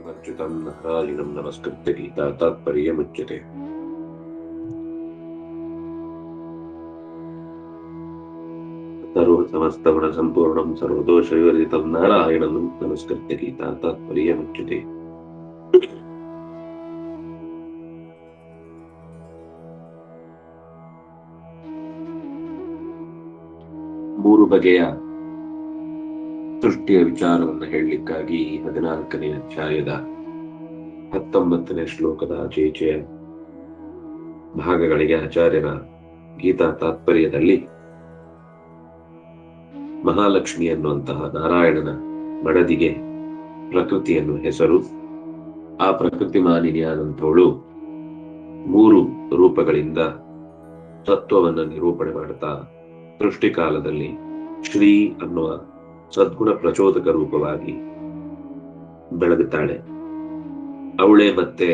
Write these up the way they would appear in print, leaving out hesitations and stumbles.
विमर्चितं नारायणं नमस्कृत्य गीता तात्पर्यमुच्यते। सर्वसमस्तगुणसम्पूर्णं सर्वदोषविवर्जितं नारायणं नमस्कृत्य गीता तात्पर्यमुच्यते। ಮೂರು ಬಗೆಯ ಸೃಷ್ಟಿಯ ವಿಚಾರವನ್ನು ಹೇಳಲಿಕ್ಕಾಗಿ 14ನೇ ಅಧ್ಯಾಯದ 19ನೇ ಶ್ಲೋಕದ ಆಚೆಯ ಭಾಗಗಳಿಗೆ ಆಚಾರ್ಯರ ಗೀತಾ ತಾತ್ಪರ್ಯದಲ್ಲಿ ಮಹಾಲಕ್ಷ್ಮಿ ಅನ್ನುವಂತಹ ನಾರಾಯಣನ ಮಡದಿಗೆ ಪ್ರಕೃತಿ ಎನ್ನುವ ಹೆಸರು. ಆ ಪ್ರಕೃತಿ ಮಾಲಿನಿಯಾದಂಥವಳು 3 ರೂಪಗಳಿಂದ ತತ್ವವನ್ನು ನಿರೂಪಣೆ ಮಾಡ್ತಾ ಸೃಷ್ಟಿಕಾಲದಲ್ಲಿ ಶ್ರೀ ಅನ್ನುವ ಸದ್ಗುಣ ಪ್ರಚೋದಕ ರೂಪವಾಗಿ ಬೆಳಗುತ್ತಾಳೆ. ಅವಳೇ ಮತ್ತೆ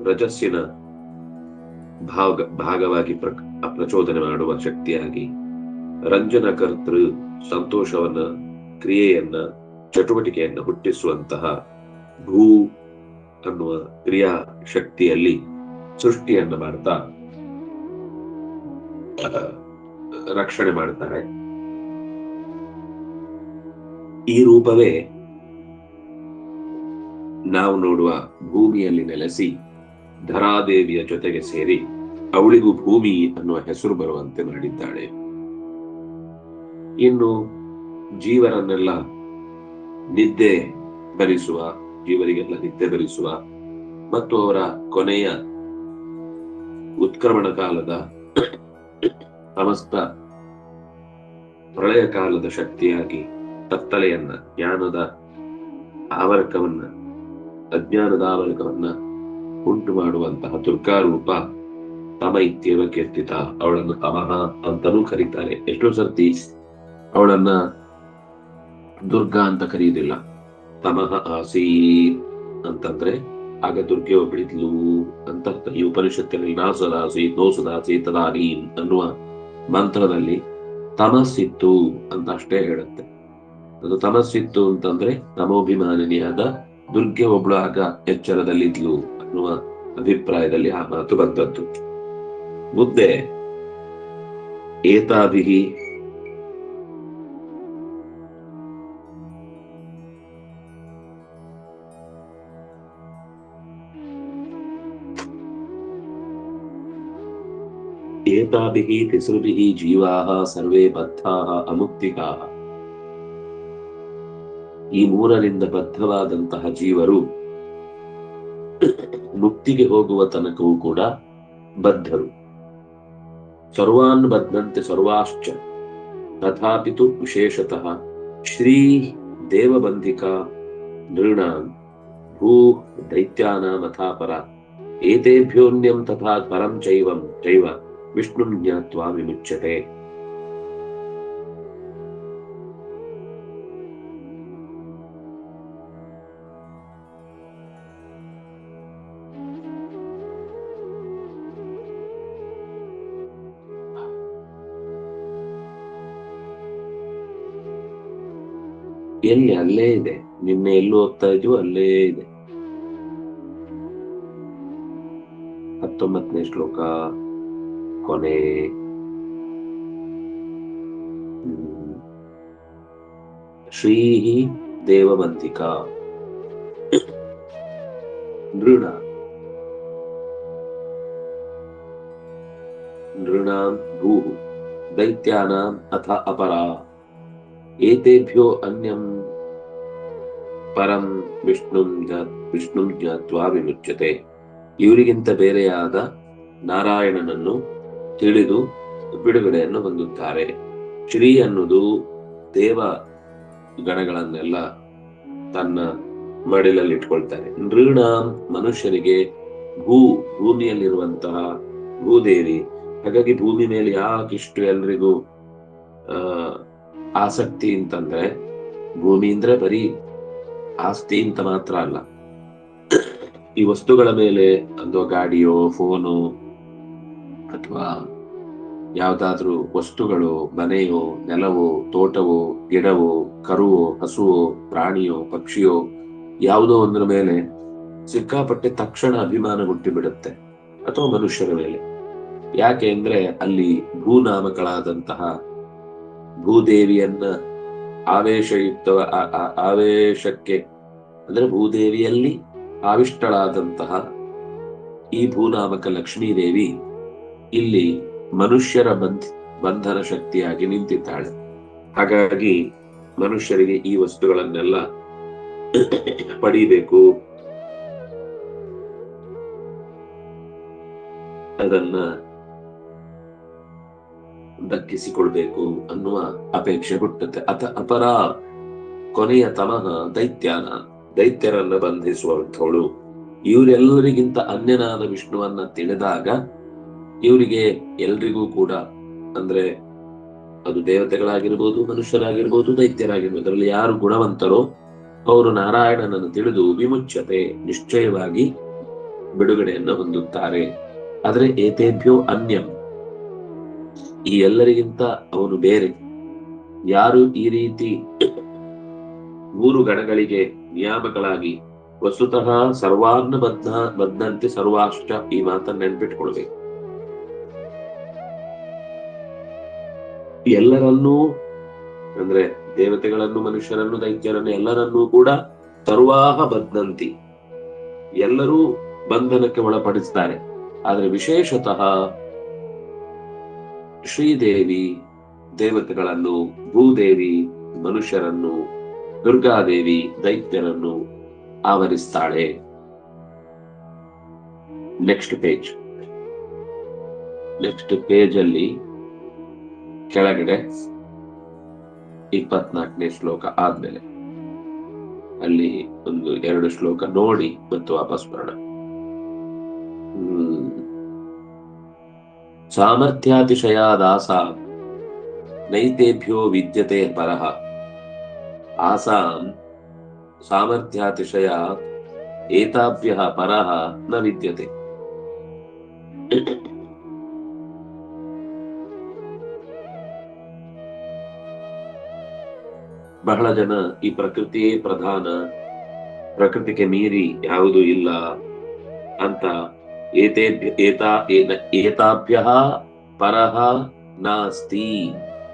ರಜಸ್ಸಿನ ಭಾಗವಾಗಿ ಪ್ರಚೋದನೆ ಮಾಡುವ ಶಕ್ತಿಯಾಗಿ ರಂಜನ ಕರ್ತೃ ಸಂತೋಷವನ್ನ, ಕ್ರಿಯೆಯನ್ನ, ಚಟುವಟಿಕೆಯನ್ನ ಹುಟ್ಟಿಸುವಂತಹ ಭೂ ಅನ್ನುವ ಕ್ರಿಯಾ ಶಕ್ತಿಯಲ್ಲಿ ಸೃಷ್ಟಿಯನ್ನ ಮಾಡ್ತಾ ರಕ್ಷಣೆ ಮಾಡ್ತಾರೆ. ಈ ರೂಪವೇ ನಾವು ನೋಡುವ ಭೂಮಿಯಲ್ಲಿ ನೆಲೆಸಿ ಧರಾದೇವಿಯ ಜೊತೆಗೆ ಸೇರಿ ಅವಳಿಗೂ ಭೂಮಿ ಅನ್ನುವ ಹೆಸರು ಬರುವಂತೆ ಮಾಡಿದ್ದಾಳೆ. ಇನ್ನು ಜೀವರನ್ನೆಲ್ಲ ನಿದ್ದೆ ಬರಿಸುವ, ಜೀವರಿಗೆಲ್ಲ ನಿದ್ದೆ ಬರಿಸುವ ಮತ್ತು ಅವರ ಕೊನೆಯ ಉತ್ಕ್ರಮಣ ಕಾಲದ ಸಮಸ್ತ ಪ್ರಳಯ ಕಾಲದ ಶಕ್ತಿಯಾಗಿ ಕತ್ತಲೆಯನ್ನ, ಜ್ಞಾನದ ಆವರಕವನ್ನ, ಅಜ್ಞಾನದ ಆವರಕವನ್ನ ಉಂಟು ಮಾಡುವಂತಹ ದುರ್ಗಾರೂಪ ತಮ ಇತ್ಯೇವ ಕೀರ್ತಿತ. ಅವಳನ್ನು ತಮಃ ಅಂತನೂ ಕರೀತಾರೆ. ಎಷ್ಟೋ ಸರ್ತಿ ಅವಳನ್ನ ದುರ್ಗಾ ಅಂತ ಕರೆಯುವುದಿಲ್ಲ. ತಮಃ ಆಸೀತ್ ಅಂತಂದ್ರೆ ಆಗ ದುರ್ಗೆ ಒಬ್ಬಳಿದ್ಲು ಅಂತ. ಈ ಉಪನಿಷತ್ತಿನಲ್ಲಿ ನಾಸದಾಸೀತ್ ನೋಸದಾಸೀತ್ ತದಾನೀನ್ ಅನ್ನುವ ಮಂತ್ರದಲ್ಲಿ ತಮಸ್ಸಿತ್ತು ಅಂತ ಅಷ್ಟೇ ಹೇಳುತ್ತೆ. ಅದು ತಮಸ್ಸಿತ್ತು ಅಂತಂದ್ರೆ ತಮೋಭಿಮಾನಿನಿಯಾದ ದುರ್ಗೆ ಒಬ್ಳು ಆಗ ಎಚ್ಚರದಲ್ಲಿದ್ಲು ಅನ್ನುವ ಅಭಿಪ್ರಾಯದಲ್ಲಿ ಆ ಮಾತು ಬಂದದ್ದು. ಮುಂದೆ ಏತಾಭಿಹಿ ಏತಾಭಿಹಿ ತಿಸೃಭಿಹಿ ಜೀವಾಃ ಸರ್ವೇ ಬದ್ಧಾಃ ಅಮುಕ್ತಿಕಾಃ. ಈ 3ರಿಂದ ಬದ್ಧವಾದಂತಹ ಜೀವರು ಮುಕ್ತಿಗೆ ಹೋಗುವ ತನಕವೂ ಕೂಡ ಬದ್ಧರು. ಸರ್ವಾನ್ ಬದ್ಧಂತೆ ಸರ್ವಾಶ್ಚ ತಥಾಪಿತು ವಿಶೇಷತಃ ಶ್ರೀ ದೇವಬಂಧಿಕಾ ನೃಣಾಂ ಭೂ ದೈತ್ಯಾನಾಂ ಅಥಾಪರ ಏತೇಭ್ಯೋನ್ಯಂ ತಥಾ ಪರಂ ಚೈವ ವಿಷ್ಣುಂ ಜ್ಞಾತ್ವಾ ವಿಮುಚ್ಯತೆ. ಎಲ್ಲಿ? ಅಲ್ಲೇ ಇದೆ. ನಿನ್ನೆ ಎಲ್ಲೂ ಹೋಗ್ತಾ ಇದ್ವು, ಅಲ್ಲೇ ಇದೆ. 19ನೇ ಶ್ಲೋಕ ಕೊನೆ. ಶ್ರೀ ದೇವಬಂಧಿಕಾ ನೃಣಾಂ ಭೂ ದೈತ್ಯಾನಾಂ ಅಥ ಅಪರಾ ಏತೇಭ್ಯೋ ಅನ್ಯಂ ಪರಂ ವಿಷ್ಣುಂ ಜ್ಞಾತ್ವಾ ವಿಮುಚ್ಯತೆ. ಇವರಿಗಿಂತ ಬೇರೆಯಾದ ನಾರಾಯಣನನ್ನು ತಿಳಿದು ಬಿಡುಗಡೆಯನ್ನು ಹೊಂದುತ್ತಾರೆ. ಶ್ರೀ ಅನ್ನುವುದು ದೇವ ಗಣಗಳನ್ನೆಲ್ಲ ತನ್ನ ಮಡಿಲಲ್ಲಿ ಇಟ್ಕೊಳ್ತಾರೆ. ನೃಣಾಂ ಮನುಷ್ಯರಿಗೆ ಭೂಮಿಯಲ್ಲಿರುವಂತಹ ಭೂದೇವಿ. ಹಾಗಾಗಿ ಭೂಮಿ ಮೇಲೆ ಯಾಕಿಷ್ಟು ಎಲ್ರಿಗೂ ಆಸಕ್ತಿ ಅಂತಂದ್ರೆ, ಭೂಮಿ ಅಂದ್ರೆ ಬರೀ ಆಸ್ತಿ ಅಂತ ಮಾತ್ರ ಅಲ್ಲ. ಈ ವಸ್ತುಗಳ ಮೇಲೆ ಒಂದು ಗಾಡಿಯೋ, ಫೋನು ಅಥವಾ ಯಾವ್ದಾದ್ರೂ ವಸ್ತುಗಳು, ಮನೆಯೋ, ನೆಲವೋ, ತೋಟವೋ, ಗಿಡವೋ, ಕರುವೋ, ಹಸುವೋ, ಪ್ರಾಣಿಯೋ, ಪಕ್ಷಿಯೋ ಯಾವುದೋ ಒಂದರ ಮೇಲೆ ಸಿಕ್ಕಾಪಟ್ಟೆ ತಕ್ಷಣ ಅಭಿಮಾನ ಹುಟ್ಟಿಬಿಡುತ್ತೆ, ಅಥವಾ ಮನುಷ್ಯರ ಮೇಲೆ. ಯಾಕೆ ಅಂದ್ರೆ ಅಲ್ಲಿ ಭೂನಾಮಗಳಾದಂತಹ ಭೂದೇವಿಯನ್ನ ಆವೇಶಯುಕ್ತ ಆವೇಶಕ್ಕೆ ಅಂದ್ರೆ ಭೂದೇವಿಯಲ್ಲಿ ಆವಿಷ್ಟಳಾದಂತಹ ಈ ಭೂನಾಮಕ ಲಕ್ಷ್ಮೀದೇವಿ ಇಲ್ಲಿ ಮನುಷ್ಯರ ಬಂಧನ ಶಕ್ತಿಯಾಗಿ ನಿಂತಿದ್ದಾಳೆ. ಹಾಗಾಗಿ ಮನುಷ್ಯರಿಗೆ ಈ ವಸ್ತುಗಳನ್ನೆಲ್ಲ ಪಡಿಬೇಕು, ಅದನ್ನ ದಕ್ಕಿಸಿಕೊಳ್ಬೇಕು ಅನ್ನುವ ಅಪೇಕ್ಷೆ ಹುಟ್ಟುತ್ತೆ. ಅಪರ ಕೊನೆಯ ತಮಃ ದೈತ್ಯರನ್ನ ಬಂಧಿಸುವಂಥವಳು. ಇವರೆಲ್ಲರಿಗಿಂತ ಅನ್ಯನಾದ ವಿಷ್ಣುವನ್ನ ತಿಳಿದಾಗ ಇವರಿಗೆ ಎಲ್ರಿಗೂ ಕೂಡ, ಅಂದ್ರೆ ಅದು ದೇವತೆಗಳಾಗಿರ್ಬೋದು, ಮನುಷ್ಯರಾಗಿರ್ಬೋದು, ದೈತ್ಯರಾಗಿರ್ಬೋದು, ಅದರಲ್ಲಿ ಯಾರು ಗುಣವಂತರೋ ಅವರು ನಾರಾಯಣನನ್ನು ತಿಳಿದು ವಿಮುಚ್ಯತೆ ನಿಶ್ಚಯವಾಗಿ ಬಿಡುಗಡೆಯನ್ನು ಹೊಂದುತ್ತಾರೆ. ಆದ್ರೆ ಏತೇಭ್ಯೋ ಅನ್ಯಂ, ಈ ಎಲ್ಲರಿಗಿಂತ ಅವನು ಬೇರೆ. ಯಾರು ಈ ರೀತಿ 3 ಗಣಗಳಿಗೆ ನಿಯಾಮಕಗಳಾಗಿ ವಸ್ತುತಃ ಸರ್ವಾನ್ನ ಬದ್ಧಂತೆ ಸರ್ವಾಷ್ಟ, ಈ ಮಾತನ್ನ ನೆನ್ಪಿಟ್ಕೊಳ್ಬೇಕು. ಎಲ್ಲರನ್ನೂ ಅಂದ್ರೆ ದೇವತೆಗಳನ್ನು, ಮನುಷ್ಯರನ್ನು, ದೈತ್ಯರನ್ನು ಎಲ್ಲರನ್ನೂ ಕೂಡ ಸರ್ವಾಹ ಬದ್ಧಂತಿ, ಎಲ್ಲರೂ ಬಂಧನಕ್ಕೆ ಒಳಪಡಿಸ್ತಾರೆ. ಆದ್ರೆ ವಿಶೇಷತಃ ಶ್ರೀದೇವಿ ದೇವತೆಗಳನ್ನು, ಭೂದೇವಿ ಮನುಷ್ಯರನ್ನು, ದುರ್ಗಾದೇವಿ ದೈತ್ಯರನ್ನು ಆವರಿಸ್ತಾಳೆ. ನೆಕ್ಸ್ಟ್ ಪೇಜ್ ಅಲ್ಲಿ ಕೆಳಗಡೆ 24ನೇ ಶ್ಲೋಕ ಆದ್ಮೇಲೆ ಅಲ್ಲಿ 1-2 ಶ್ಲೋಕ ನೋಡಿ ಮತ್ತು ವಾಪಸ್ ಬರೋಣ. ಸಾಮರ್ಥ್ಯಾತಿಶಯಾದಾಸ ನೈತೇಭ್ಯೋ ವಿದ್ಯತೆ ಪರಃ, ಆಸಾಂ ಸಾಮರ್ಥ್ಯಾತಿಶಯ ಏತಾಭ್ಯಃ ಪರಃ ನ ವಿದ್ಯತೆ. ಬಹಳ ಜನ ಈ ಪ್ರಕೃತಿಯೇ ಪ್ರಧಾನ, ಪ್ರಕೃತಿಗೆ ಮೀರಿ ಯಾವುದೂ ಇಲ್ಲ ಅಂತ ಏತಾಭ್ಯಃ ಪರಃ ನಾಸ್ತಿ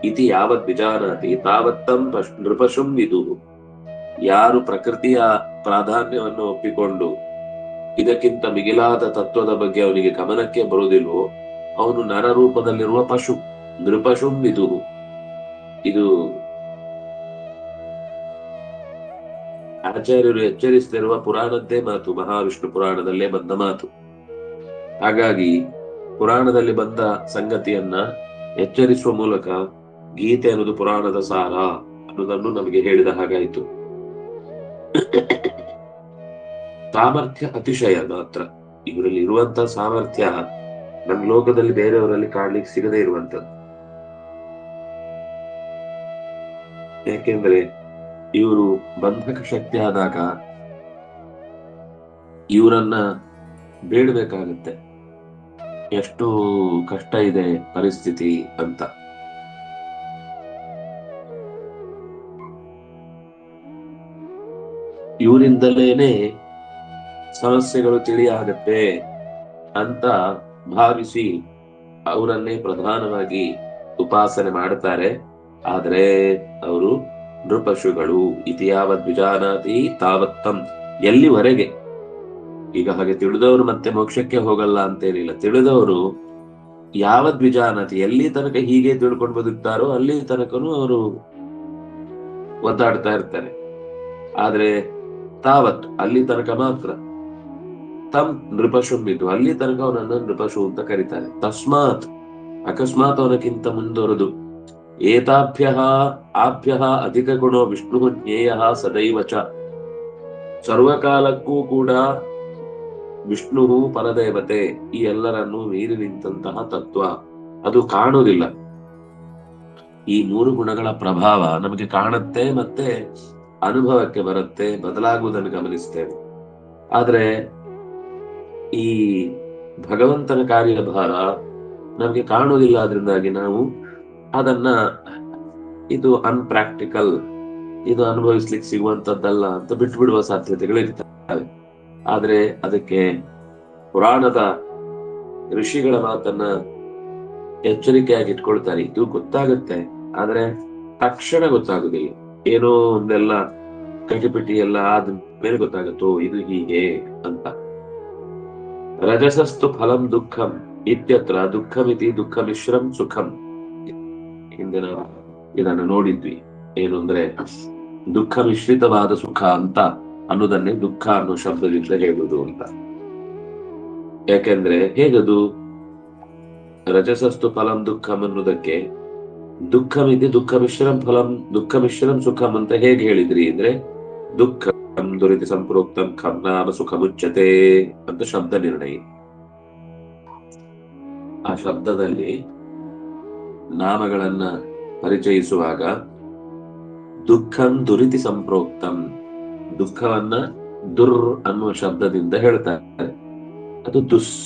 ಇತಿ ಯಾವತ್ ವಿಜಾನಾತಿ ತಾವತ್ತಂ ನೃಪಶುಂ ವಿದುಃ. ಯಾರು ಪ್ರಕೃತಿಯ ಪ್ರಾಧಾನ್ಯವನ್ನು ಒಪ್ಪಿಕೊಂಡು ಇದಕ್ಕಿಂತ ಮಿಗಿಲಾದ ತತ್ವದ ಬಗ್ಗೆ ಅವನಿಗೆ ಗಮನಕ್ಕೆ ಬರುವುದಿಲ್ವೋ ಅವನು ನರರೂಪದಲ್ಲಿರುವ ಪಶು, ನೃಪಶುಂ ವಿದುಃ. ಇದು ಆಚಾರ್ಯರು ಎಚ್ಚರಿಸದಿರುವ ಪುರಾಣದ್ದೇ ಮಾತು, ಮಹಾವಿಷ್ಣು ಪುರಾಣದಲ್ಲೇ ಬಂದ ಮಾತು. ಹಾಗಾಗಿ ಪುರಾಣದಲ್ಲಿ ಬಂದ ಸಂಗತಿಯನ್ನ ಎಚ್ಚರಿಸುವ ಮೂಲಕ ಗೀತೆ ಅನ್ನೋದು ಪುರಾಣದ ಸಾರ ಅನ್ನೋದನ್ನು ನಮಗೆ ಹೇಳಿದ ಹಾಗಾಯಿತು. ಸಾಮರ್ಥ್ಯ ಅತಿಶಯ ಮಾತ್ರ, ಇವರಲ್ಲಿ ಇರುವಂತ ಸಾಮರ್ಥ್ಯ ನಮ್ಮ ಲೋಕದಲ್ಲಿ ಬೇರೆಯವರಲ್ಲಿ ಕಾಣ್ಲಿಕ್ಕೆ ಸಿಗದೆ ಇರುವಂತದ್ದು. ಯಾಕೆಂದ್ರೆ ಇವರು ಬಂಧಕ ಶಕ್ತಿ ಆದಾಗ ಇವರನ್ನ ಬೇಡಬೇಕಾಗತ್ತೆ, ಎಷ್ಟು ಕಷ್ಟ ಇದೆ ಪರಿಸ್ಥಿತಿ ಅಂತ. ಇವರಿಂದಲೇನೆ ಸಮಸ್ಯೆಗಳು ತಿಳಿಯಾಗತ್ತೆ ಅಂತ ಭಾವಿಸಿ ಅವರನ್ನೇ ಪ್ರಧಾನವಾಗಿ ಉಪಾಸನೆ ಮಾಡುತ್ತಾರೆ. ಆದ್ರೆ ಅವರು ನೃಪಶುಗಳು. ಇತಿಯಾವತ್ ವಿಜಾನಾತಿ ತಾವತ್ತಂ, ಎಲ್ಲಿವರೆಗೆ. ಈಗ ಹಾಗೆ ತಿಳಿದವರು ಮತ್ತೆ ಮೋಕ್ಷಕ್ಕೆ ಹೋಗಲ್ಲ ಅಂತೇನಿಲ್ಲ. ತಿಳಿದವರು ಯಾವತ್ ವಿಜಾನಾತಿ, ಎಲ್ಲಿ ತನಕ ಹೀಗೆ ತಿಳ್ಕೊಂಡು ಬದುಕ್ತಾರೋ ಅಲ್ಲಿ ತನಕನೂ ಅವರು ಒದ್ದಾಡ್ತಾ ಇರ್ತಾರೆ. ಆದ್ರೆ ತಾವತ್, ಅಲ್ಲಿ ತನಕ ಮಾತ್ರ. ತಮ್ ನೃಪಶುಂಬಿತು, ಅಲ್ಲಿ ತನಕ ಅವನನ್ನ ನೃಪಶು ಅಂತ ಕರೀತಾರೆ. ತಸ್ಮಾತ್, ಅಕಸ್ಮಾತ್ ಅವನಕ್ಕಿಂತ ಮುಂದುವರೆದು ಏತಾಭ್ಯಃ ಆಭ್ಯಃ ಅಧಿಕ ಗುಣೋ ವಿಷ್ಣು ಜ್ಞೇಯ ಸದೈವ ಚ, ಸರ್ವಕಾಲಕ್ಕೂ ಕೂಡ ವಿಷ್ಣು ಪರದೇವತೆ, ಈ ಎಲ್ಲರನ್ನೂ ಮೀರಿ ನಿಂತಹ ತತ್ವ ಅದು ಕಾಣುವುದಿಲ್ಲ. ಈ 3 ಗುಣಗಳ ಪ್ರಭಾವ ನಮಗೆ ಕಾಣುತ್ತೆ, ಮತ್ತೆ ಅನುಭವಕ್ಕೆ ಬರುತ್ತೆ, ಬದಲಾಗುವುದನ್ನು ಗಮನಿಸ್ತೇವೆ. ಆದ್ರೆ ಈ ಭಗವಂತನ ಕಾರ್ಯಭಾರ ನಮ್ಗೆ ಕಾಣುವುದಿಲ್ಲ. ಅದರಿಂದಾಗಿ ನಾವು ಅದನ್ನ ಇದು ಅನ್ಪ್ರಾಕ್ಟಿಕಲ್ ಇದು ಅನುಭವಿಸ್ಲಿಕ್ಕೆ ಸಿಗುವಂತದ್ದಲ್ಲ ಅಂತ ಬಿಟ್ಬಿಡುವ ಸಾಧ್ಯತೆಗಳಿರ್ತವೆ. ಆದ್ರೆ ಅದಕ್ಕೆ ಪುರಾಣದ ಋಷಿಗಳ ಮಾತನ್ನ ಎಚ್ಚರಿಕೆಯಾಗಿ ಇಟ್ಕೊಳ್ತಾರೆ. ಇದು ಗೊತ್ತಾಗುತ್ತೆ, ಆದ್ರೆ ತಕ್ಷಣ ಗೊತ್ತಾಗುದಿಲ್ಲ. ಏನೋ ಒಂದೆಲ್ಲ ಕಟಿಪಿಟಿ ಎಲ್ಲ ಆದ್ಮೇಲೆ ಗೊತ್ತಾಗುತ್ತೋ ಇದು ಹೀಗೆ ಅಂತ. ರಜಸಸ್ತು ಫಲಂ ದುಃಖಂ ಇತ್ಯತ್ರ ದುಃಖಮಿತಿ ದುಃಖ ಮಿಶ್ರಂ ಸುಖಂ. ಹಿಂದೆ ನಾವು ಇದನ್ನು ನೋಡಿದ್ವಿ. ಏನು ಅಂದ್ರೆ ದುಃಖ ಮಿಶ್ರಿತವಾದ ಸುಖ ಅಂತ ಅನ್ನೋದನ್ನೇ ದುಃಖ ಅನ್ನೋ ಶಬ್ದದಿಂದ ಹೇಳುವುದು ಅಂತ. ಯಾಕೆಂದ್ರೆ ಹೇಗದು ರಜಸಸ್ತು ಫಲಂ ದುಃಖಂ ಅನ್ನೋದಕ್ಕೆ ದುಃಖಮಿತಿ ದುಃಖ ಮಿಶ್ರಂ ಫಲಂ ದುಃಖ ಮಿಶ್ರಂ ಸುಖಂ ಅಂತ ಹೇಗೆ ಹೇಳಿದ್ರಿ ಅಂದ್ರೆ, ದುಃಖಂ ದುರಿತ ಸಂಪ್ರೋಕ್ತಂ ಖಂ ನಾಮ ಸುಖ ಮುಚ್ಚತೆ ಅಂತ ಶಬ್ದ ನಿರ್ಣಯ. ಆ ಶಬ್ದದಲ್ಲಿ ನಾಮಗಳನ್ನ ಪರಿಚಯಿಸುವಾಗ ದುಃಖಂ ದುರಿತಿ ಸಂಪ್ರೋಕ್ತಂ, ದುಃಖವನ್ನ ದುರ್ ಅನ್ನುವ ಶಬ್ದದಿಂದ ಹೇಳ್ತಾರೆ. ಅದು ದುಸ್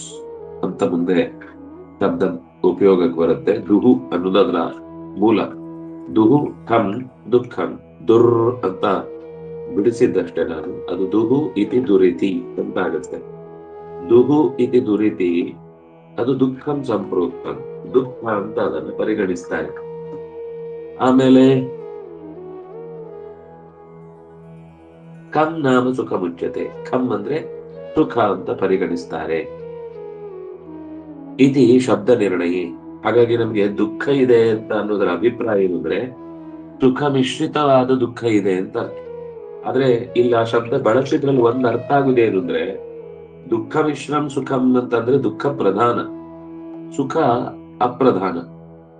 ಅಂತ ಮುಂದೆ ಶಬ್ದ ಉಪಯೋಗಕ್ಕೆ ಬರುತ್ತೆ. ದುಹು ಅನ್ನೋದು ಅದರ ಮೂಲ. ದುಹು ಖಂ ದುಃಖಂ, ದುರ್ ಅಂತ ಬಿಡಿಸಿದ್ದಷ್ಟೇ ನಾನು. ಅದು ದುಹು ಇತಿ ದುರಿತಿ ಅಂತ ಆಗುತ್ತೆ. ದುಹು ಇತಿ ದುರಿತಿ ಅದು ದುಃಖಂ ಸಂಪ್ರೋಕ್ತಂ, ದುಃಖ ಅಂತ ಅದನ್ನು ಪರಿಗಣಿಸ್ತಾರೆ. ಆಮೇಲೆ ಖಂ ನಾಮ ಸುಖ ಮುಚ್ಚತೆ, ಖಂ ಅಂದ್ರೆ ಸುಖ ಅಂತ ಪರಿಗಣಿಸ್ತಾರೆ. ಇತಿ ಶಬ್ದ ನಿರ್ಣಯ. ಹಾಗಾಗಿ ನಮ್ಗೆ ದುಃಖ ಇದೆ ಅಂತ ಅನ್ನೋದರ ಅಭಿಪ್ರಾಯ ಏನಂದ್ರೆ ಸುಖ ಮಿಶ್ರಿತವಾದ ದುಃಖ ಇದೆ ಅಂತ ಅರ್ಥ. ಆದ್ರೆ ಇಲ್ಲಿ ಆ ಶಬ್ದ ಬಳಸಿದ್ರಲ್ಲಿ ಒಂದ್ ಅರ್ಥ ಆಗುದೇನು ಅಂದ್ರೆ, ದುಃಖ ಮಿಶ್ರಂ ಸುಖಂ ಅಂತಂದ್ರೆ ದುಃಖ ಪ್ರಧಾನ, ಸುಖ ಅಪ್ರಧಾನ.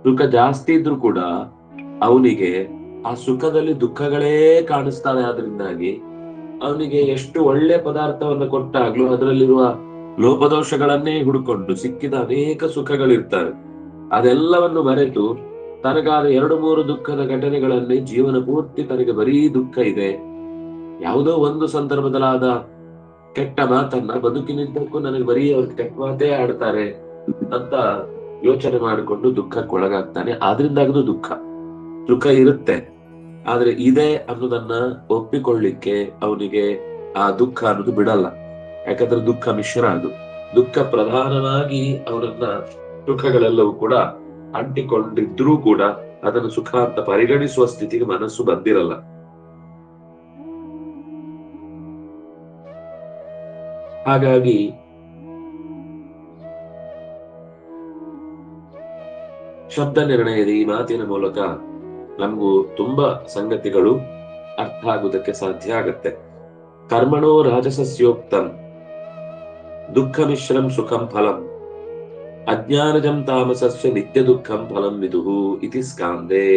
ಸುಖ ಜಾಸ್ತಿ ಇದ್ರು ಕೂಡ ಅವನಿಗೆ ಆ ಸುಖದಲ್ಲಿ ದುಃಖಗಳೇ ಕಾಣಿಸ್ತಾವೆ. ಆದ್ರಿಂದಾಗಿ ಅವನಿಗೆ ಎಷ್ಟು ಒಳ್ಳೆ ಪದಾರ್ಥವನ್ನು ಕೊಟ್ಟಾಗ್ಲೂ ಅದರಲ್ಲಿರುವ ಲೋಪದೋಷಗಳನ್ನೇ ಹುಡುಕೊಂಡು ಸಿಕ್ಕಿದ ಅನೇಕ ಸುಖಗಳಿರ್ತವೆ. ಅದೆಲ್ಲವನ್ನು ಮರೆತು ತನಗಾದ 2-3 ದುಃಖದ ಘಟನೆಗಳಲ್ಲಿ ಜೀವನ ಪೂರ್ತಿ ತನಗೆ ಬರೀ ದುಃಖ ಇದೆ, ಯಾವುದೋ ಒಂದು ಸಂದರ್ಭದಲ್ಲಾದ ಕೆಟ್ಟ ಮಾತನ್ನ ಬದುಕಿನಿದ್ದಕ್ಕೂ ನನಗೆ ಬರೀ ಅವ್ರ ಕೆಟ್ಟ ಮಾತೇ ಆಡ್ತಾರೆ ಅಂತ ಯೋಚನೆ ಮಾಡಿಕೊಂಡು ದುಃಖಕ್ಕೊಳಗಾಗ್ತಾನೆ. ಆದ್ರಿಂದಾಗದು ದುಃಖ. ಸುಖ ಇರುತ್ತೆ, ಆದ್ರೆ ಇದೆ ಅನ್ನೋದನ್ನ ಒಪ್ಪಿಕೊಳ್ಳಿಕ್ಕೆ ಅವನಿಗೆ ಆ ದುಃಖ ಅನ್ನೋದು ಬಿಡಲ್ಲ. ಯಾಕಂದ್ರೆ ದುಃಖ ಮಿಶ್ರ, ಅದು ದುಃಖ ಪ್ರಧಾನವಾಗಿ ಅವರನ್ನ ಸುಖಗಳೆಲ್ಲವೂ ಕೂಡ ಅಂಟಿಕೊಂಡಿದ್ರೂ ಕೂಡ ಅದನ್ನು ಸುಖ ಅಂತ ಪರಿಗಣಿಸುವ ಸ್ಥಿತಿಗೆ ಮನಸ್ಸು ಬಂದಿರಲ್ಲ. ಹಾಗಾಗಿ ಶಬ್ದ ನಿರ್ಣಯದ ಈ ಮಾತಿನ ಮೂಲಕ ನಮಗೂ ತುಂಬಾ ಸಂಗತಿಗಳು ಅರ್ಥ ಆಗುವುದಕ್ಕೆ ಸಾಧ್ಯ ಆಗತ್ತೆ. ಕರ್ಮಣೋ ರಾಜಸಸ್ಯೋಕ್ತಂ ದುಃಖ ಮಿಶ್ರಂ ಸುಖಂ ಫಲಂ ಅಜ್ಞಾನಜಂ ತಾಮಸಸ್ಯ ನಿತ್ಯ ದುಃಖಂ ಫಲಂ ವಿದುಹು ಇತಿ ಸ್ಕಾಂದೇ.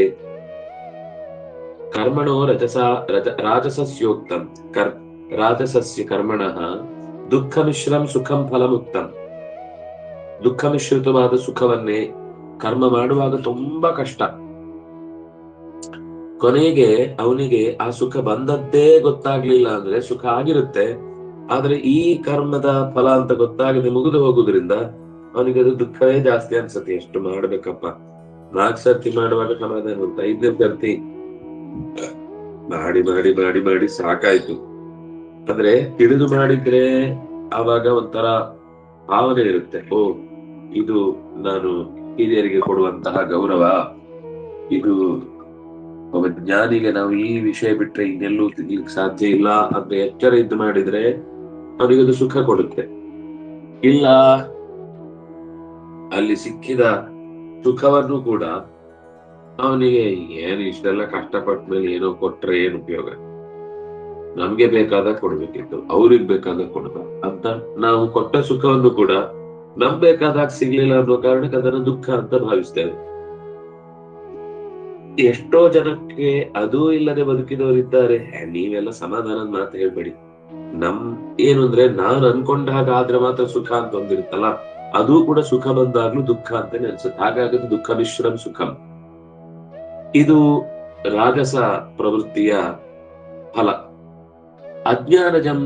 ಕರ್ಮಣೋ ರಾಜಸಸ್ಯೋಕ್ತಂ ರಾಜಸಸ್ಯ ಕರ್ಮಣಃ ದುಃಖ ಮಿಶ್ರಂ ಸುಖಂ ಫಲಮುಕ್ತಂ. ದುಃಖ ಮಿಶ್ರಿತವಾದ ಸುಖವನ್ನೇ ಕರ್ಮ ಮಾಡುವಾಗ ತುಂಬಾ ಕಷ್ಟ. ಕೊನೆಗೆ ಅವನಿಗೆ ಆ ಸುಖ ಬಂದದ್ದೇ ಗೊತ್ತಾಗ್ಲಿಲ್ಲ ಅಂದ್ರೆ ಸುಖ ಆಗಿರುತ್ತೆ, ಆದ್ರೆ ಈ ಕರ್ಮದ ಫಲ ಅಂತ ಗೊತ್ತಾಗದೆ ಮುಗಿದು ಹೋಗುದ್ರಿಂದ ಅವನಿಗೆ ಅದು ದುಃಖವೇ ಜಾಸ್ತಿ ಅನ್ಸತ್ತೆ. ಎಷ್ಟು ಮಾಡ್ಬೇಕಪ್ಪ, 4 ಸರ್ತಿ ಮಾಡುವಾಗ ಸಮಾಧಾನ ಅಂತ, 5ನೇ ಸರ್ತಿ ಮಾಡಿ ಮಾಡಿ ಮಾಡಿ ಮಾಡಿ ಸಾಕಾಯ್ತು. ಅಂದ್ರೆ ತಿಳಿದು ಮಾಡಿದ್ರೆ ಆವಾಗ ಒಂಥರ ಭಾವನೆ ಇರುತ್ತೆ, ಓ ಇದು ನಾನು ಹಿರಿಯರಿಗೆ ಕೊಡುವಂತಹ ಗೌರವ, ಇದು ಒಬ್ಬ ಜ್ಞಾನಿಗೆ ನಾವು ಈ ವಿಷಯ ಬಿಟ್ರೆ ಇನ್ನೆಲ್ಲೂ ತಿನ್ಲಿಕ್ಕೆ ಸಾಧ್ಯ ಇಲ್ಲ ಅಂತ ಎಚ್ಚರ ಇದ್ದು ಮಾಡಿದ್ರೆ ಅವನಿಗದು ಸುಖ ಕೊಡುತ್ತೆ. ಇಲ್ಲ ಅಲ್ಲಿ ಸಿಕ್ಕಿದ ಸುಖವನ್ನು ಕೂಡ ಅವನಿಗೆ ಏನು ಇಷ್ಟೆಲ್ಲ ಕಷ್ಟಪಟ್ಟ ಮೇಲೆ ಏನೋ ಕೊಟ್ರೆ ಏನು ಉಪಯೋಗ, ನಮ್ಗೆ ಬೇಕಾದಾಗ ಕೊಡ್ಬೇಕಿತ್ತು, ಅವ್ರಿಗೆ ಬೇಕಾದಾಗ ಕೊಡ್ಬೇಕು ಅಂತ ನಾವು ಕೊಟ್ಟ ಸುಖವನ್ನು ಕೂಡ ನಮ್ ಬೇಕಾದಾಗ ಸಿಗ್ಲಿಲ್ಲ ಅನ್ನೋ ಕಾರಣಕ್ಕೆ ಅದನ್ನು ದುಃಖ ಅಂತ ಭಾವಿಸ್ತೇವೆ. ಎಷ್ಟೋ ಜನಕ್ಕೆ ಅದೂ ಇಲ್ಲದೆ ಬದುಕಿದವರಿದ್ದಾರೆ. ನೀವೆಲ್ಲ ಸಮಾಧಾನದ ಮಾತು ಹೇಳ್ಬೇಡಿ, ಏನು ಅಂದ್ರೆ ನಾನು ಅನ್ಕೊಂಡ ಹಾಗೆ ಆದ್ರೆ ಮಾತ್ರ ಸುಖ ಅಂತ ಒಂದಿರುತ್ತಲ್ಲ, ಅದು ಕೂಡ ಸುಖ ಬಂದಾಗ್ಲೂ ದುಃಖ ಅಂತಾನೆ ಅನ್ಸುತ್ತೆ. ಹಾಗಾಗಿ ದುಃಖ ಮಿಶ್ರಂ ಸುಖಂ. ಇದು ರಾಜಸ ಪ್ರವೃತ್ತಿಯ ಫಲ. ಅಜ್ಞಾನಜಂ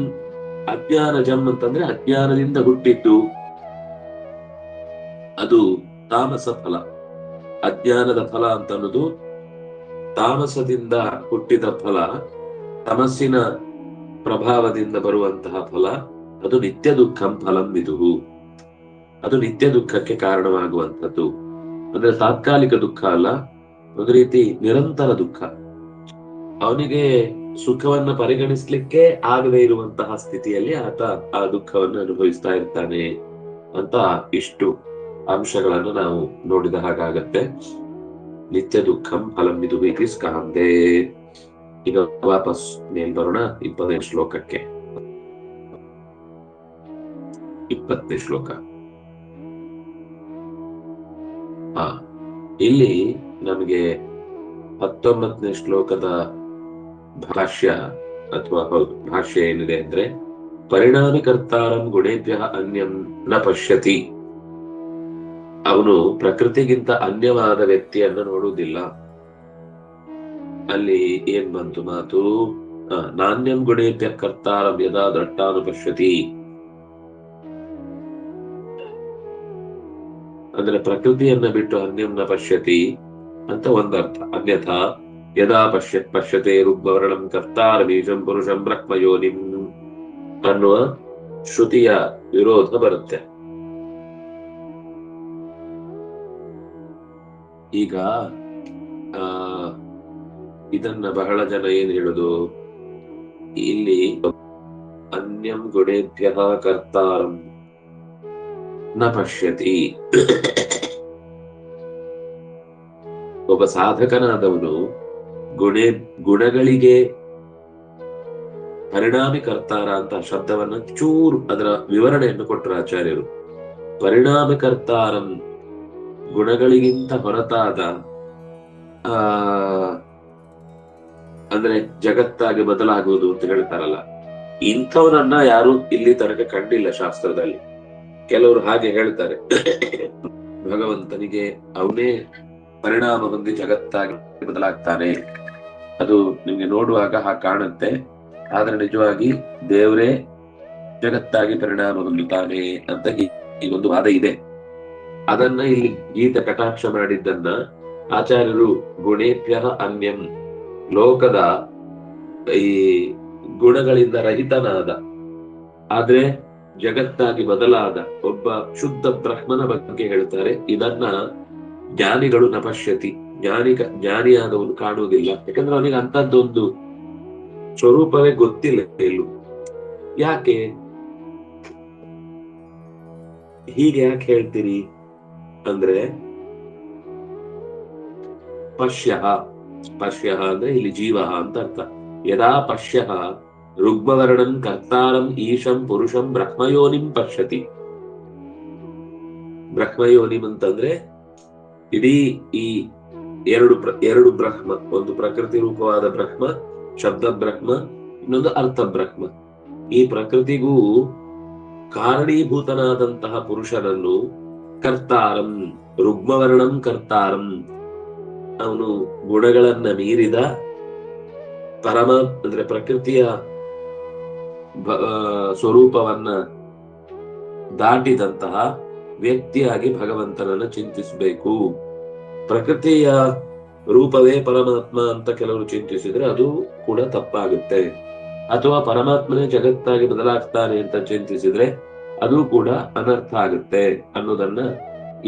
ಅಂತಂದ್ರೆ ಅಜ್ಞಾನದಿಂದ ಹುಟ್ಟಿದ್ದು, ಅದು ತಾಮಸ ಫಲ. ಅಜ್ಞಾನದ ಫಲ ಅಂತ ಅನ್ನೋದು ತಾಮಸದಿಂದ ಹುಟ್ಟಿದ ಫಲ, ತಮಸ್ಸಿನ ಪ್ರಭಾವದಿಂದ ಬರುವಂತಹ ಫಲ, ಅದು ನಿತ್ಯ ದುಃಖಂ ಫಲಂ ವಿದುಹು. ಅದು ನಿತ್ಯ ದುಃಖಕ್ಕೆ ಕಾರಣವಾಗುವಂಥದ್ದು. ಅಂದ್ರೆ ತಾತ್ಕಾಲಿಕ ದುಃಖ ಅಲ್ಲ, ಒಂದು ರೀತಿ ನಿರಂತರ ದುಃಖ. ಅವನಿಗೆ ಸುಖವನ್ನ ಪರಿಗಣಿಸ್ಲಿಕ್ಕೆ ಆಗದೆ ಇರುವಂತಹ ಸ್ಥಿತಿಯಲ್ಲಿ ಆತ ಆ ದುಃಖವನ್ನು ಅನುಭವಿಸ್ತಾ ಇರ್ತಾನೆ ಅಂತ ಇಷ್ಟು ಅಂಶಗಳನ್ನು ನಾವು ನೋಡಿದ ಹಾಗಾಗತ್ತೆ. ನಿತ್ಯ ದುಃಖಂ ಫಲಂ ವಿದುಹು ಇತಿ ಸ್ಕಾಂದೇ. ಈಗ ವಾಪಸ್ ಮೇಲ್ ಬರೋಣ 20ನೇ ಶ್ಲೋಕಕ್ಕೆ. 20ನೇ ಶ್ಲೋಕ. ಇಲ್ಲಿ ನಮಗೆ 19ನೇ ಶ್ಲೋಕದ ಭಾಷ್ಯ ಅಥವಾ ಹೌದು ಭಾಷ್ಯ ಏನಿದೆ ಅಂದ್ರೆ, ಪರಿಣಾಮಿ ಕರ್ತಾರಂ ಗುಣೇಭ್ಯ ಅನ್ಯಂ ನ ಪಶ್ಯತಿ. ಅವನು ಪ್ರಕೃತಿಗಿಂತ ಅನ್ಯವಾದ ವ್ಯಕ್ತಿಯನ್ನ ನೋಡುವುದಿಲ್ಲ. ಅಲ್ಲಿ ಏನ್ ಬಂತು ಮಾತು? ನಾಣ್ಯಂ ಗುಣೇಭ್ಯ ಕರ್ತಾರಂ ಯದಾ ದಟ್ಟಾನು ಪಶ್ಯತಿ. ಅಂದ್ರೆ ಪ್ರಕೃತಿಯನ್ನ ಬಿಟ್ಟು ಅನ್ಯಂ ನ ಪಶ್ಯತಿ ಅಂತ ಒಂದರ್ಥ. ಅನ್ಯಥಾ ಯದಾ ಪಶ್ಯತೆ ಋಗ್ವರ್ಣಂ ಕರ್ತಾರ ಬೀಜಂ ಪುರುಷಂ ಬ್ರಹ್ಮಯೋನಿಂ ಅನ್ನುವ ಶ್ರುತಿಯ ವಿರೋಧ ಬರುತ್ತೆ. ಈಗ ಇದನ್ನ ಬಹಳ ಜನ ಏನ್ ಹೇಳುದು, ಇಲ್ಲಿ ಅನ್ಯಂ ಗುಣೇಭ್ಯ ಕರ್ತಾರಂ ನ ಪಶ್ಯತಿ. ಒಬ್ಬ ಸಾಧಕನಾದವನು ಗುಣಗಳಿಗೆ ಪರಿಣಾಮಿ ಕರ್ತಾರ ಅಂತ ಶಬ್ದವನ್ನ ಚೂರು ಅದರ ವಿವರಣೆಯನ್ನು ಕೊಟ್ಟರು ಆಚಾರ್ಯರು. ಪರಿಣಾಮಿ ಕರ್ತಾರಂ, ಗುಣಗಳಿಗಿಂತ ಹೊರತಾದ ಅಂದ್ರೆ ಜಗತ್ತಾಗಿ ಬದಲಾಗುವುದು ಅಂತ ಹೇಳ್ತಾರಲ್ಲ, ಇಂಥವನನ್ನ ಯಾರು ಇಲ್ಲಿ ತನಕ ಕಂಡಿಲ್ಲ ಶಾಸ್ತ್ರದಲ್ಲಿ. ಕೆಲವರು ಹಾಗೆ ಹೇಳ್ತಾರೆ, ಭಗವಂತನಿಗೆ ಅವನೇ ಪರಿಣಾಮ ಹೊಂದಿ ಜಗತ್ತಾಗಿ ಬದಲಾಗ್ತಾನೆ. ಅದು ನಿಮ್ಗೆ ನೋಡುವಾಗ ಹಾಗೆ ಕಾಣುತ್ತೆ, ಆದ್ರೆ ನಿಜವಾಗಿ ದೇವರೇ ಜಗತ್ತಾಗಿ ಪರಿಣಾಮ ಹೊಂದುತ್ತಾನೆ ಅಂತ ಈ ಒಂದು ವಾದ ಇದೆ. ಅದನ್ನ ಇಲ್ಲಿ ಗೀತ ಕಟಾಕ್ಷ ಮಾಡಿದ್ದನ್ನ ಆಚಾರ್ಯರು ಗುಣೇಭ್ಯ ಅನ್ಯಂ, ಲೋಕದ ಈ ಗುಣಗಳಿಂದ ರಹಿತನಾದ ಆದ್ರೆ ಜಗತ್ತಾಗಿ ಬದಲಾದ ಒಬ್ಬ ಶುದ್ಧ ಬ್ರಹ್ಮನ ಬಗ್ಗೆ ಹೇಳ್ತಾರೆ. ಇದನ್ನ ಜ್ಞಾನಿಗಳು ನ ಪಶ್ಯತಿ, ಜ್ಞಾನಿಯಾದವನು ಕಾಣುವುದಿಲ್ಲ. ಯಾಕಂದ್ರೆ ಅವನಿಗೆ ಅಂತದ್ದೊಂದು ಸ್ವರೂಪವೇ ಗೊತ್ತಿಲ್ಲ ಎಲ್ಲೂ. ಯಾಕೆ ಹೀಗೆ ಯಾಕೆ ಹೇಳ್ತೀರಿ ಅಂದ್ರೆ, ಪಶ್ಯ ಅಂದ್ರೆ ಇಲ್ಲಿ ಜೀವ ಅಂತ ಅರ್ಥ. ಯದಾ ಪಶ್ಯ ಋಗ್ವರ್ಣಂ ಕರ್ತಾರಂ ಈಶಂ ಪುರುಷಂ ಬ್ರಹ್ಮಯೋನಿಂ ಪಶ್ಯತಿ. ಬ್ರಹ್ಮಯೋನಿಂ ಅಂತಂದ್ರೆ ಇಡೀ ಈ ಎರಡು ಬ್ರಹ್ಮ, ಒಂದು ಪ್ರಕೃತಿ ರೂಪವಾದ ಬ್ರಹ್ಮ, ಶಬ್ದ ಬ್ರಹ್ಮ, ಇನ್ನೊಂದು ಅರ್ಥ ಬ್ರಹ್ಮ. ಈ ಪ್ರಕೃತಿಗೂ ಕಾರಣೀಭೂತನಾದಂತಹ ಪುರುಷನನ್ನು ಕರ್ತಾರಂ, ಋಗ್ವರ್ಣಂ ಕರ್ತಾರಂ, ಅವನು ಗುಣಗಳನ್ನ ಮೀರಿದ ಪರಮ ಅಂದ್ರೆ ಪ್ರಕೃತಿಯ ಸ್ವರೂಪವನ್ನ ದಾಟಿದಂತಹ ವ್ಯಕ್ತಿಯಾಗಿ ಭಗವಂತನನ್ನ ಚಿಂತಿಸಬೇಕು. ಪ್ರಕೃತಿಯ ರೂಪವೇ ಪರಮಾತ್ಮ ಅಂತ ಕೆಲವರು ಚಿಂತಿಸಿದ್ರೆ ಅದು ಕೂಡ ತಪ್ಪಾಗುತ್ತೆ. ಅಥವಾ ಪರಮಾತ್ಮನೇ ಜಗತ್ತಾಗಿ ಬದಲಾಗ್ತಾನೆ ಅಂತ ಚಿಂತಿಸಿದ್ರೆ ಅದು ಕೂಡ ಅನರ್ಥ ಆಗುತ್ತೆ ಅನ್ನೋದನ್ನ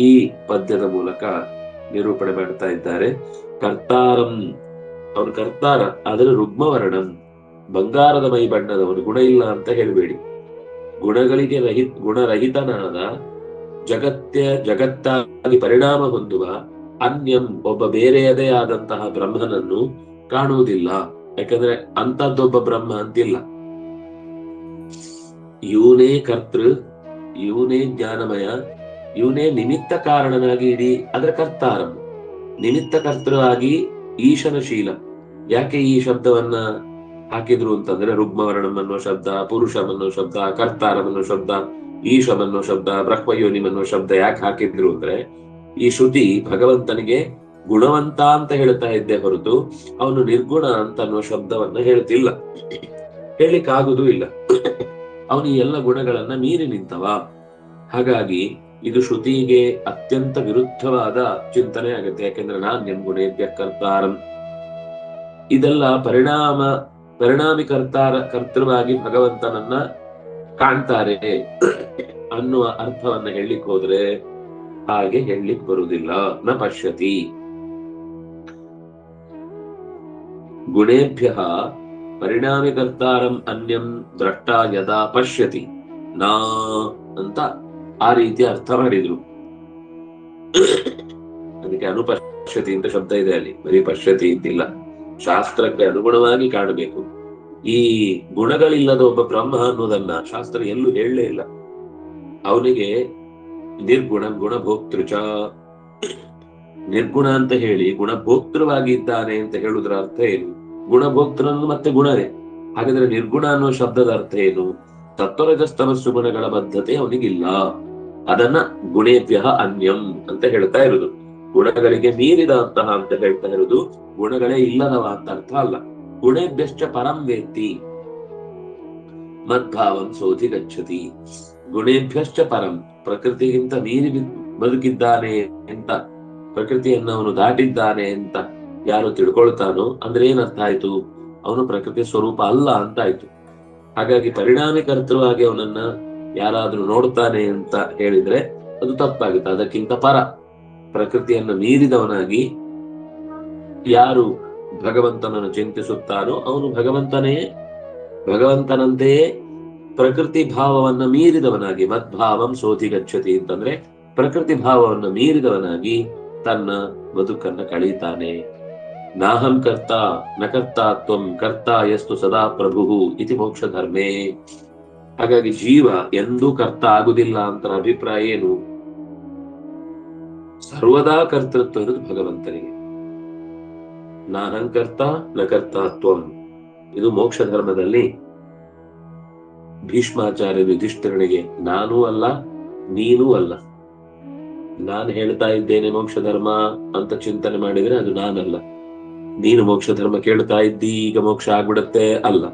ಈ ಪದ್ಯದ ಮೂಲಕ ನಿರೂಪಣೆ ಮಾಡ್ತಾ ಇದ್ದಾರೆ. ಕರ್ತಾರಂ, ಅವನು ಕರ್ತಾರ, ಆದರೆ ರುಗ್ಮವರ್ಣಂ, ಬಂಗಾರದ ಮೈ ಬಣ್ಣದವನು, ಗುಣ ಇಲ್ಲ ಅಂತ ಹೇಳಬೇಡಿ. ಗುಣಗಳಿಗೆ ಗುಣರಹಿತನಾದ ಜಗತ್ತಾಗಿ ಪರಿಣಾಮ ಹೊಂದುವ ಅನ್ಯಂ, ಒಬ್ಬ ಬೇರೆಯದೇ ಆದಂತಹ ಬ್ರಹ್ಮನನ್ನು ಕಾಣುವುದಿಲ್ಲ. ಯಾಕಂದ್ರೆ ಅಂತದ್ದೊಬ್ಬ ಬ್ರಹ್ಮ ಅಂತಿಲ್ಲ. ಇವನೇ ಕರ್ತೃ, ಇವನೇ ಜ್ಞಾನಮಯ, ಇವನೇ ನಿಮಿತ್ತ ಕಾರಣನಾಗಿ ಇಡೀ ಅದರ ಕರ್ತಾರಂ, ನಿಮಿತ್ತ ಕರ್ತೃ ಆಗಿ ಈಶನಶೀಲ. ಯಾಕೆ ಈ ಶಬ್ದವನ್ನ ಹಾಕಿದ್ರು ಅಂತಂದ್ರೆ, ರುಗ್ಮವರ್ಣಂ ಅನ್ನೋ ಶಬ್ದ, ಪುರುಷಂ ಅನ್ನೋ ಶಬ್ದ, ಕರ್ತಾರಂ ಅನ್ನೋ ಶಬ್ದ, ಈಶಂ ಅನ್ನೋ ಶಬ್ದ, ಬ್ರಹ್ಮಯೋನಿಂ ಅನ್ನೋ ಶಬ್ದ ಯಾಕೆ ಹಾಕಿದ್ರು ಅಂದ್ರೆ, ಈ ಶ್ರುತಿ ಭಗವಂತನಿಗೆ ಗುಣವಂತ ಅಂತ ಹೇಳ್ತಾ ಇದ್ದೆ ಹೊರತು ಅವನು ನಿರ್ಗುಣ ಅಂತ ಅನ್ನೋ ಶಬ್ದವನ್ನ ಹೇಳ್ತಿಲ್ಲ, ಹೇಳಿಕ್ಕಾಗುದೂ ಇಲ್ಲ. ಅವನು ಈ ಎಲ್ಲ ಗುಣಗಳನ್ನ ಮೀರಿ ನಿಂತವ. ಹಾಗಾಗಿ ಇದು ಶ್ರುತಿಗೆ ಅತ್ಯಂತ ವಿರುದ್ಧವಾದ ಚಿಂತನೆ ಆಗುತ್ತೆ. ಯಾಕೆಂದ್ರೆ ನಾಣ್ಯಂ ಗುಣೇಭ್ಯ ಕರ್ತಾರಂ, ಇದೆಲ್ಲ ಪರಿಣಾಮಿ ಕರ್ತೃವಾಗಿ ಭಗವಂತನನ್ನ ಕಾಣ್ತಾರೆ ಅನ್ನುವ ಅರ್ಥವನ್ನ ಹೇಳಲಿಕ್ಕೆ ಹೋದ್ರೆ ಹಾಗೆ ಹೇಳಲಿಕ್ಕೆ ಬರುವುದಿಲ್ಲ. ನ ಪಶ್ಯತಿ ಗುಣೇಭ್ಯ ಪರಿಣಾಮಿ ಕರ್ತಾರಂ ಅನ್ಯಂ ದ್ರಷ್ಟ ಯದಾ ಪಶ್ಯತಿ ನಾ ಅಂತ ಆ ರೀತಿ ಅರ್ಥ ಮಾಡಿದ್ರು. ಅದಕ್ಕೆ ಅನುಪಶ್ಯತಿ ಅಂತ ಶಬ್ದ ಇದೆ ಅಲ್ಲಿ, ಬರೀ ಪಶ್ಯತಿ ಅಂತಿಲ್ಲ. ಶಾಸ್ತ್ರಕ್ಕೆ ಅನುಗುಣವಾಗಿ ಕಾಣಬೇಕು. ಈ ಗುಣಗಳಿಲ್ಲದ ಒಬ್ಬ ಬ್ರಹ್ಮ ಅನ್ನೋದನ್ನ ಶಾಸ್ತ್ರ ಎಲ್ಲೂ ಹೇಳಲೇ ಇಲ್ಲ. ಅವನಿಗೆ ನಿರ್ಗುಣ ಗುಣಭೋಕ್ತೃಚ, ನಿರ್ಗುಣ ಅಂತ ಹೇಳಿ ಗುಣಭೋಕ್ತೃವಾಗಿ ಇದ್ದಾನೆ ಅಂತ ಹೇಳುವುದರ ಅರ್ಥ ಏನು? ಗುಣಭೋಕ್ತೃ ಅನ್ನೋದು ಮತ್ತೆ ಗುಣವೇ. ಹಾಗಾದ್ರೆ ನಿರ್ಗುಣ ಅನ್ನುವ ಶಬ್ದದ ಅರ್ಥ ಏನು? ತತ್ವರಜಸ್ತಮಸ್ಸು ಗುಣಗಳ ಬದ್ಧತೆ ಅವನಿಗಿಲ್ಲ. ಅದನ್ನ ಗುಣೇಭ್ಯ ಅನ್ಯಂ ಅಂತ ಹೇಳ್ತಾ ಇರುವುದು. ಗುಣಗಳಿಗೆ ಮೀರಿದಂತಹ ಅಂತ ಹೇಳ್ತಾ ಇರುವುದು, ಗುಣಗಳೇ ಇಲ್ಲದವ ಅಂತ ಅರ್ಥ ಅಲ್ಲ. ಗುಣೇಭ್ಯಶ್ಚ ಪರಂ ವೇತ್ತಿ ಮದ್ಭಾವಂ ಸೋಧಿ ಗಚ್ಚತಿ. ಗುಣೇಭ್ಯಶ್ಚ ಪರಂ, ಪ್ರಕೃತಿಗಿಂತ ಮೀರಿ ಬದುಕಿದ್ದಾನೆ ಅಂತ, ಪ್ರಕೃತಿಯನ್ನು ಅವನು ದಾಟಿದ್ದಾನೆ ಅಂತ ಯಾರು ತಿಳ್ಕೊಳ್ತಾನೋ ಅಂದ್ರೆ ಏನರ್ಥ ಆಯ್ತು? ಅವನು ಪ್ರಕೃತಿ ಸ್ವರೂಪ ಅಲ್ಲ ಅಂತ ಆಯ್ತು. ಹಾಗಾಗಿ ಪರಿಣಾಮಿ ಕರ್ತೃವಾಗಿ ಅವನನ್ನ ಯಾರಾದ್ರೂ ನೋಡ್ತಾನೆ ಅಂತ ಹೇಳಿದ್ರೆ ಅದು ತಪ್ಪಾಗುತ್ತೆ. ಅದಕ್ಕಿಂತ ಪರ, ಪ್ರಕೃತಿಯನ್ನು ಮೀರಿದವನಾಗಿ ಯಾರು ಭಗವಂತನನ್ನು ಚಿಂತಿಸುತ್ತಾನೋ ಅವನು ಭಗವಂತನಂತೆಯೇ ಪ್ರಕೃತಿ ಭಾವವನ್ನ ಮೀರಿದವನಾಗಿ, ಮದ್ಭಾವಂ ಸೋಧಿ ಗಚ್ಚತಿ ಅಂತಂದ್ರೆ ಪ್ರಕೃತಿ ಭಾವವನ್ನು ಮೀರಿದವನಾಗಿ ತನ್ನ ಬದುಕನ್ನ ಕಳೀತಾನೆ. ನಾಹಂ ಕರ್ತ ನ ಕರ್ತಾ ತ್ವಂ ಕರ್ತ ಯಸ್ತು ಸದಾ ಪ್ರಭು ಇತಿ ಮೋಕ್ಷ ಧರ್ಮೇ. ಹಾಗಾಗಿ ಜೀವ ಎಂದೂ ಕರ್ತ ಆಗುದಿಲ್ಲ ಅಂತ ಅಭಿಪ್ರಾಯ ಏನು? ಸರ್ವದಾ ಕರ್ತೃತ್ವ ಇರುವುದು ಭಗವಂತನಿಗೆ. ನಾಹಂಕರ್ತ ನ ಕರ್ತಾ ತ್ವಂ, ಇದು ಮೋಕ್ಷ ಧರ್ಮದಲ್ಲಿ ಭೀಷ್ಮಾಚಾರ್ಯ ಯುಧಿಷ್ಠಿರನಿಗೆ ನಾನೂ ಅಲ್ಲ ನೀನೂ ಅಲ್ಲ. ನಾನು ಹೇಳ್ತಾ ಇದ್ದೇನೆ ಮೋಕ್ಷ ಧರ್ಮ ಅಂತ ಚಿಂತನೆ ಮಾಡಿದ್ರೆ ಅದು ನಾನಲ್ಲ. ನೀನು ಮೋಕ್ಷ ಧರ್ಮ ಕೇಳ್ತಾ ಇದ್ದಿ, ಈಗ ಮೋಕ್ಷ ಆಗ್ಬಿಡತ್ತೆ ಅಲ್ಲ.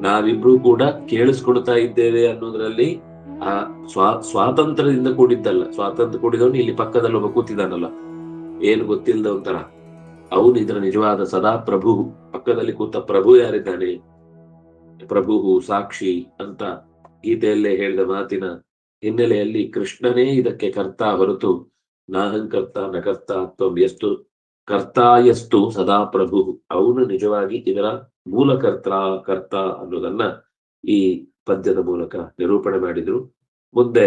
ನಾವಿಬ್ರು ಕೂಡ ಕೇಳಿಸ್ಕೊಡ್ತಾ ಇದ್ದೇವೆ ಅನ್ನೋದ್ರಲ್ಲಿ ಆ ಸ್ವಾತಂತ್ರ್ಯದಿಂದ ಕೂಡಿದ್ದಲ್ಲ. ಸ್ವಾತಂತ್ರ್ಯ ಕೂಡಿದವನು ಇಲ್ಲಿ ಪಕ್ಕದಲ್ಲಿ ಒಬ್ಬ ಕೂತಿದ್ದಾನಲ್ಲ, ಏನು ಗೊತ್ತಿಲ್ಲದ ಒಂಥರ, ಅವನು ಇದರ ನಿಜವಾದ ಸದಾ ಪ್ರಭು. ಪಕ್ಕದಲ್ಲಿ ಕೂತ ಪ್ರಭು ಯಾರಿದ್ದಾನೆ? ಪ್ರಭು ಸಾಕ್ಷಿ ಅಂತ ಗೀತೆಯಲ್ಲೇ ಹೇಳಿದ ಮಾತಿನ ಹಿನ್ನೆಲೆಯಲ್ಲಿ ಕೃಷ್ಣನೇ ಇದಕ್ಕೆ ಕರ್ತ ಹೊರತು ನಾಹಂಕರ್ತ ನ ಕರ್ತ ತ್ವಂ ಎಷ್ಟು ಕರ್ತಾಯಸ್ತು ಸದಾ ಪ್ರಭು. ಅವನು ನಿಜವಾಗಿ ಇದರ ಮೂಲ ಕರ್ತ ಅನ್ನೋದನ್ನ ಈ ಪದ್ಯದ ಮೂಲಕ ನಿರೂಪಣೆ ಮಾಡಿದ್ರು. ಮುಂದೆ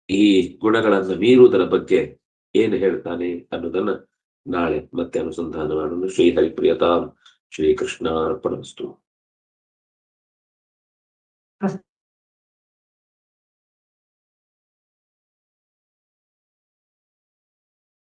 ಈ ಗುಣಗಳನ್ನ ಮೀರುವುದರ ಬಗ್ಗೆ ಏನು ಹೇಳ್ತಾನೆ ಅನ್ನೋದನ್ನ ನಾಳೆ ಮತ್ತೆ ಅನುಸಂಧಾನ ಮಾಡೋಣ. ಶ್ರೀ ಹರಿಪ್ರಿಯತಾಂ ಶ್ರೀಕೃಷ್ಣ ಅರ್ಪಣಮಸ್ತು.